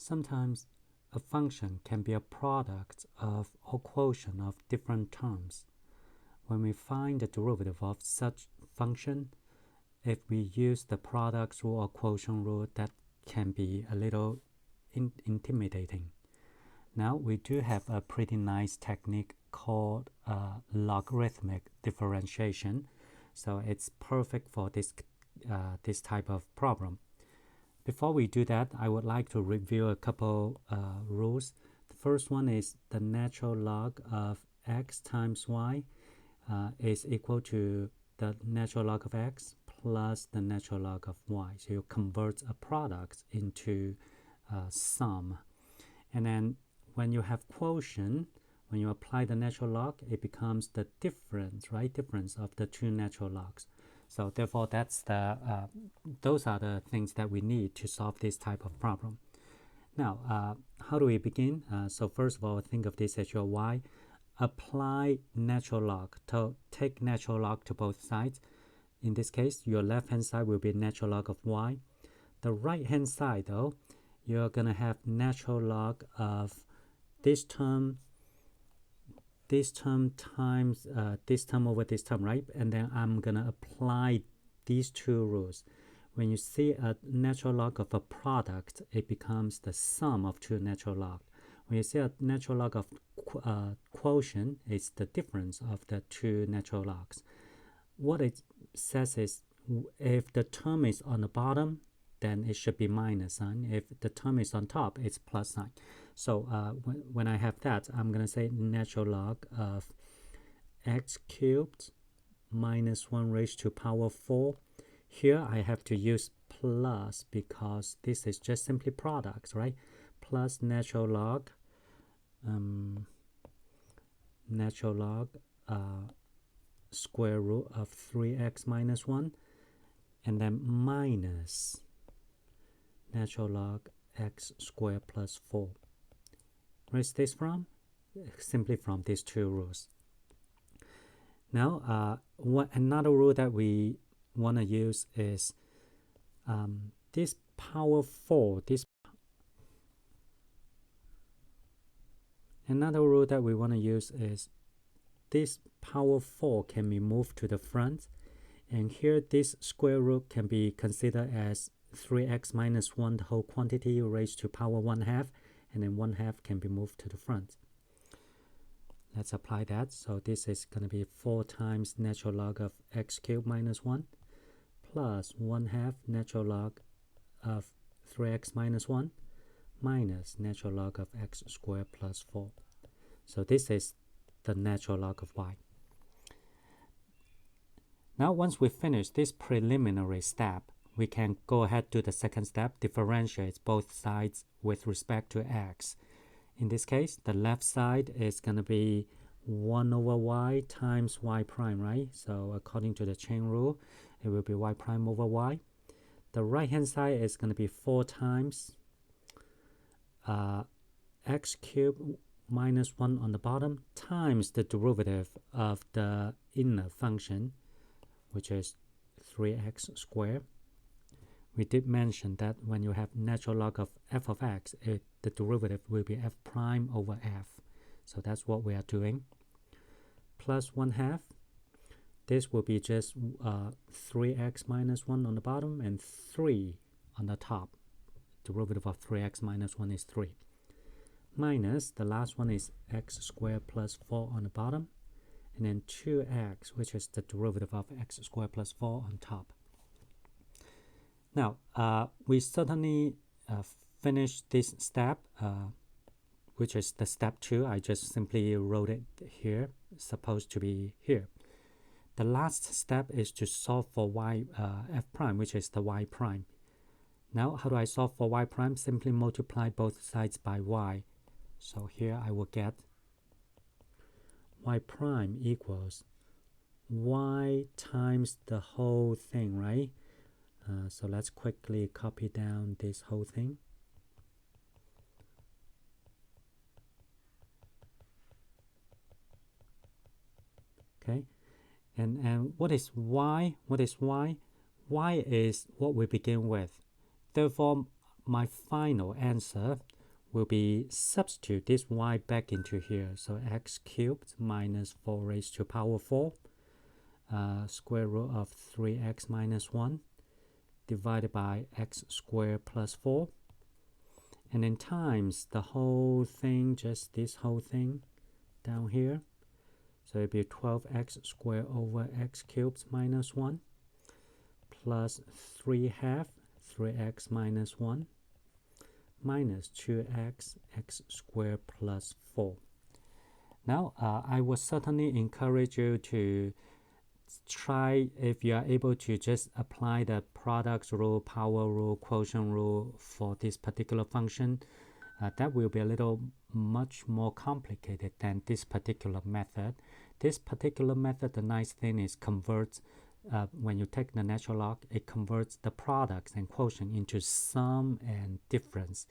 Sometimes a function can be a product of or quotient of different terms. When we find the derivative of such function, if we use the product rule or quotient rule, that can be a little intimidating. Now we do have a pretty nice technique called logarithmic differentiation, so it's perfect for this type of problem. Before we do that, I would like to review a couple rules. The first one is the natural log of x times y is equal to the natural log of x plus the natural log of y. So you convert a product into sum. And then when you have quotient, when you apply the natural log, it becomes the difference, right? Difference of the two natural logs. So therefore, that's those are the things that we need to solve this type of problem. Now, how do we begin? So first of all, think of this as your y. Apply natural log. So take natural log to both sides. In this case, your left-hand side will be natural log of y. The right-hand side, though, you're going to have natural log of this term times this term over this term, right? And then I'm gonna apply these two rules. When you see a natural log of a product, it becomes the sum of two natural logs. When you see a natural log of quotient, it's the difference of the two natural logs. What it says is, if the term is on the bottom, then it should be minus sign. If the term is on top, it's plus sign. So when I have that, I'm going to say natural log of x cubed minus 1 raised to power 4. Here I have to use plus because this is just simply products, right? Plus natural log square root of 3x minus 1, and then minus natural log x squared plus 4. Where's this from? Simply from these two rules. Now, another rule that we want to use is this power 4. Another rule that we want to use is this power 4 can be moved to the front, and here this square root can be considered as 3x minus 1, the whole quantity raised to power 1/2, and then 1/2 can be moved to the front. Let's apply that. So this is going to be 4 times natural log of x cubed minus 1 plus 1/2 natural log of 3x minus 1 minus natural log of x squared plus 4. So this is the natural log of y. Now once we finish this preliminary step, we can go ahead to the second step, differentiate both sides with respect to x. In this case, the left side is going to be 1 over y times y prime, right? So according to the chain rule, it will be y prime over y. The right hand side is going to be 4 times x cubed minus 1 on the bottom times the derivative of the inner function, which is 3x squared. We did mention that when you have natural log of f of x, the derivative will be f prime over f. So that's what we are doing. Plus 1/2. This will be just 3x minus 1 on the bottom and 3 on the top. Derivative of 3x minus 1 is 3. Minus, the last one is x squared plus 4 on the bottom. And then 2x, which is the derivative of x squared plus 4 on top. Now, we certainly finished this step, which is the step 2. I just simply wrote it here. It's supposed to be here. The last step is to solve for y f prime, which is the y prime. Now, how do I solve for y prime? Simply multiply both sides by y. So here I will get y prime equals y times the whole thing, right? So let's quickly copy down this whole thing. Okay, and what is y? What is y? Y is what we begin with. Therefore, my final answer will be substitute this y back into here. So x cubed minus 4 raised to power 4 square root of 3x minus 1 divided by x squared plus 4, and then times the whole thing, just this whole thing down here. So it'll be 12x squared over x cubed minus 1 plus 3/2 3x minus 1 minus 2x x squared plus 4. Now, I would certainly encourage you to try, if you are able to just apply the product rule, power rule, quotient rule for this particular function. That will be a little much more complicated than this particular method. This particular method, the nice thing is converts, when you take the natural log, it converts the products and quotient into sum and difference.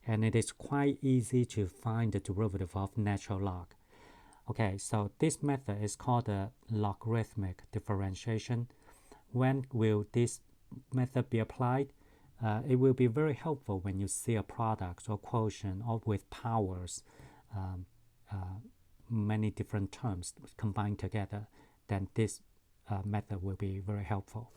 And it is quite easy to find the derivative of natural log. Okay, so this method is called the logarithmic differentiation. When will this method be applied? It will be very helpful when you see a product or quotient or with powers, many different terms combined together. Then this method will be very helpful.